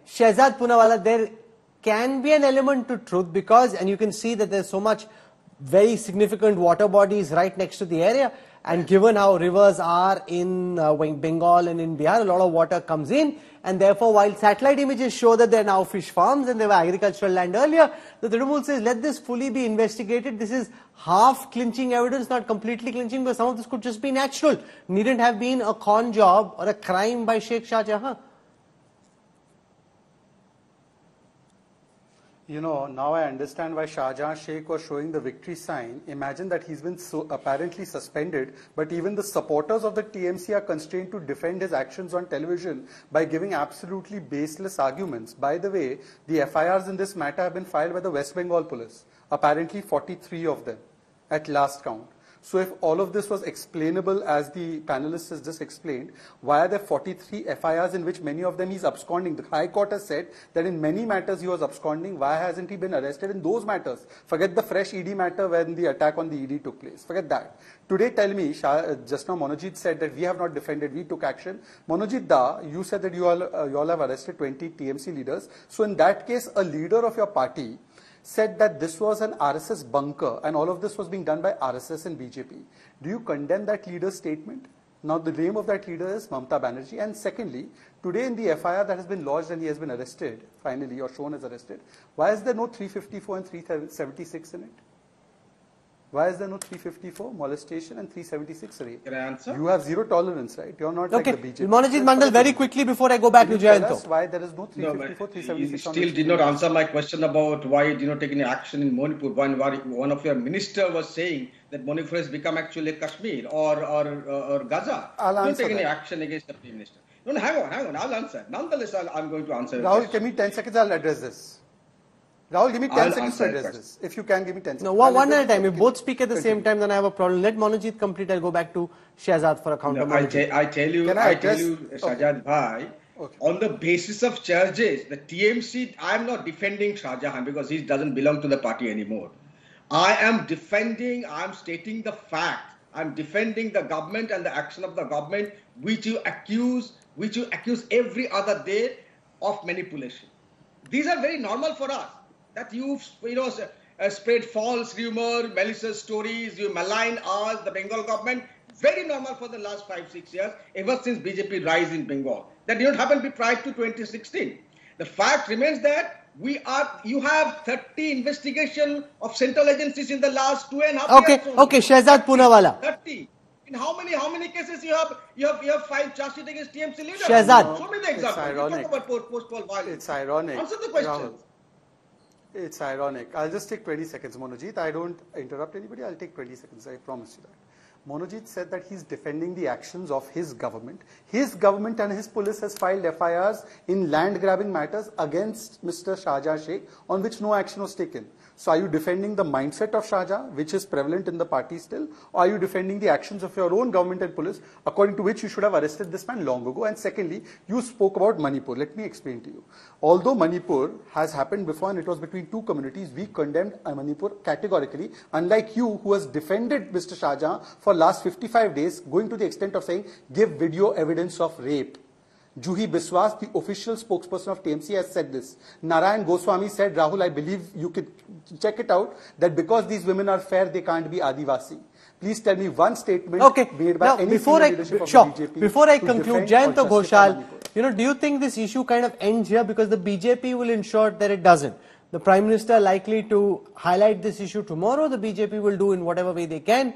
Shahzad Poonawalla, there can be an element to truth because, and you can see that there's so much very significant water bodies right next to the area, and given how rivers are in Bengal and in Bihar, a lot of water comes in, and therefore while satellite images show that there are now fish farms and there were agricultural land earlier, the Tribunal says let this fully be investigated. This is half clinching evidence, not completely clinching, but some of this could just be natural. Needn't have been a con job or a crime by Sheikh ShahJahan. You know, now I understand why Shahjahan Sheikh was showing the victory sign. Imagine that he's been so apparently suspended, but even the supporters of the TMC are constrained to defend his actions on television by giving absolutely baseless arguments. By the way, the FIRs in this matter have been filed by the West Bengal police, apparently 43 of them at last count. So if all of this was explainable as the panelists has just explained, why are there 43 FIRs in which many of them he's absconding? The High Court has said that in many matters he was absconding. Why hasn't he been arrested in those matters? Forget the fresh ED matter when the attack on the ED took place. Forget that. Today tell me, just now Monojit said that we have not defended, we took action. Monojit Da, you said that you all have arrested 20 TMC leaders. So in that case, a leader of your party said that this was an RSS bunker and all of this was being done by RSS and BJP. Do you condemn that leader's statement? Now the name of that leader is Mamata Banerjee. And secondly, today in the FIR that has been lodged and he has been arrested, finally, or shown as arrested, why is there no 354 and 376 in it? Why is there no 354 molestation and 376 rape? Can I answer? You have zero tolerance, right? You're not okay. like the BJP. Monojit Mandal, very quickly before I go back to Jahan. Tell us why there is no 354, 376? You still did not answer my question about why you did not take any action in Manipur. One of your minister was saying that Manipur has become actually Kashmir or Gaza. I'll answer don't take any that. action against the Prime Minister. No, hang on. I'll answer. Nonetheless, I'm going to answer. Rahul, give me 10 seconds. I'll address this. Rahul, give me 10 seconds to address this. If you can, give me 10 seconds. No, one at a time. If both speak at the same time, then I have a problem. Let Monojit complete. I'll go back to Shahzad for a counter. No, I tell you, Shahzad Bhai, on the basis of charges, the TMC, I'm not defending ShahJahan because he doesn't belong to the party anymore. I'm stating the fact. I'm defending the government and the action of the government, which you accuse every other day of manipulation. These are very normal for us. That you spread false rumor, malicious stories, you malign us, the Bengal government, very normal for the last 5-6 years, ever since BJP rise in Bengal. That did not happen prior to 2016. The fact remains that you have 30 investigation of central agencies in the last 2.5 years. Okay, Shahzad Poonawalla. 30. In how many cases you have filed charge sheet against TMC leaders? Shahzad. Show me the example. It's ironic. You talk about post-poll violence. It's ironic. Answer the question. Rahul. It's ironic. I'll just take 20 seconds, Monojit. I don't interrupt anybody. I'll take 20 seconds. I promise you that. Monojit said that he's defending the actions of his government. His government and his police has filed FIRs in land grabbing matters against Mr. ShahJahan Sheikh on which no action was taken. So are you defending the mindset of ShahJahan, which is prevalent in the party still, or are you defending the actions of your own government and police, according to which you should have arrested this man long ago? And secondly, you spoke about Manipur. Let me explain to you. Although Manipur has happened before and it was between two communities, we condemned Manipur categorically, unlike you who has defended Mr. ShahJahan for last 55 days, going to the extent of saying, give video evidence of rape. Juhi Biswas, the official spokesperson of TMC, has said this. Narayan Goswami said, Rahul, I believe you could check it out, that because these women are fair, they can't be Adivasi. Please tell me one statement made by any senior leadership of the BJP. Before I conclude, Jayanta Ghoshal, do you think this issue kind of ends here because the BJP will ensure that it doesn't? The Prime Minister likely to highlight this issue tomorrow. The BJP will do in whatever way they can,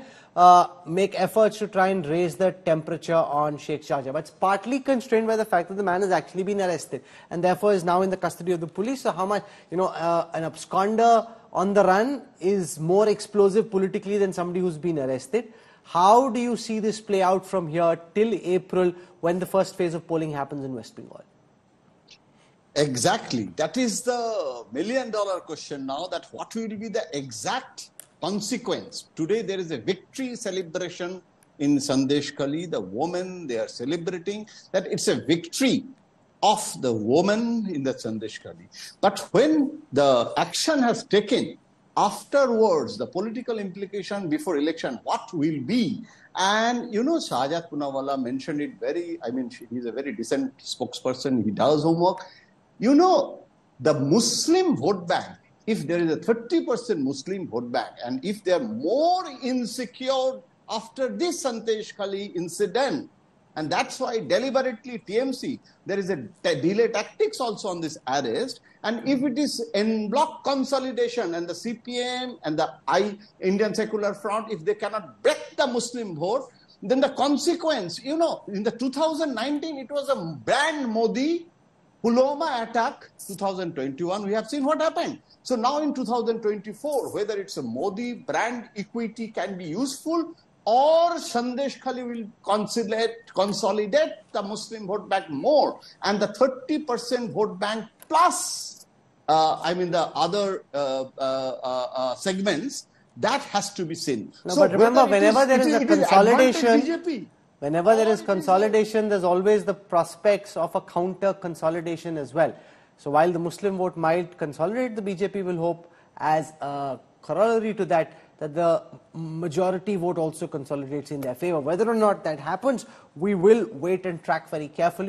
make efforts to try and raise the temperature on Sheikh ShahJahan. But it's partly constrained by the fact that the man has actually been arrested and therefore is now in the custody of the police. So how much, an absconder on the run is more explosive politically than somebody who's been arrested. How do you see this play out from here till April when the first phase of polling happens in West Bengal? Exactly. That is the million-dollar question now, that what will be the exact consequence. Today there is a victory celebration in Sandeshkhali. The women, they are celebrating that it's a victory of the woman in the Sandeshkhali. But when the action has taken, afterwards, the political implication before election, what will be? And Shahzad Poonawalla mentioned it he's a very decent spokesperson. He does homework. You know, the Muslim vote bank, if there is a 30% Muslim vote bank, and if they are more insecure after this Sandesh Khali incident, and that's why deliberately TMC, there is a delay tactics also on this arrest. And if it is en bloc consolidation and the CPM and the Indian Secular Front, if they cannot break the Muslim vote, then the consequence, you know, in the 2019, it was a brand Modi Pulwama attack. 2021, we have seen what happened. So now in 2024, whether it's a Modi brand equity can be useful, or Sandesh Khali will consolidate the Muslim vote bank more, and the 30% vote bank plus, the other segments, that has to be seen. No, so but remember, whenever there is a consolidation, whenever there is consolidation, there's always the prospects of a counter consolidation as well. So while the Muslim vote might consolidate, the BJP will hope as a corollary to that, that the majority vote also consolidates in their favor. Whether or not that happens, we will wait and track very carefully.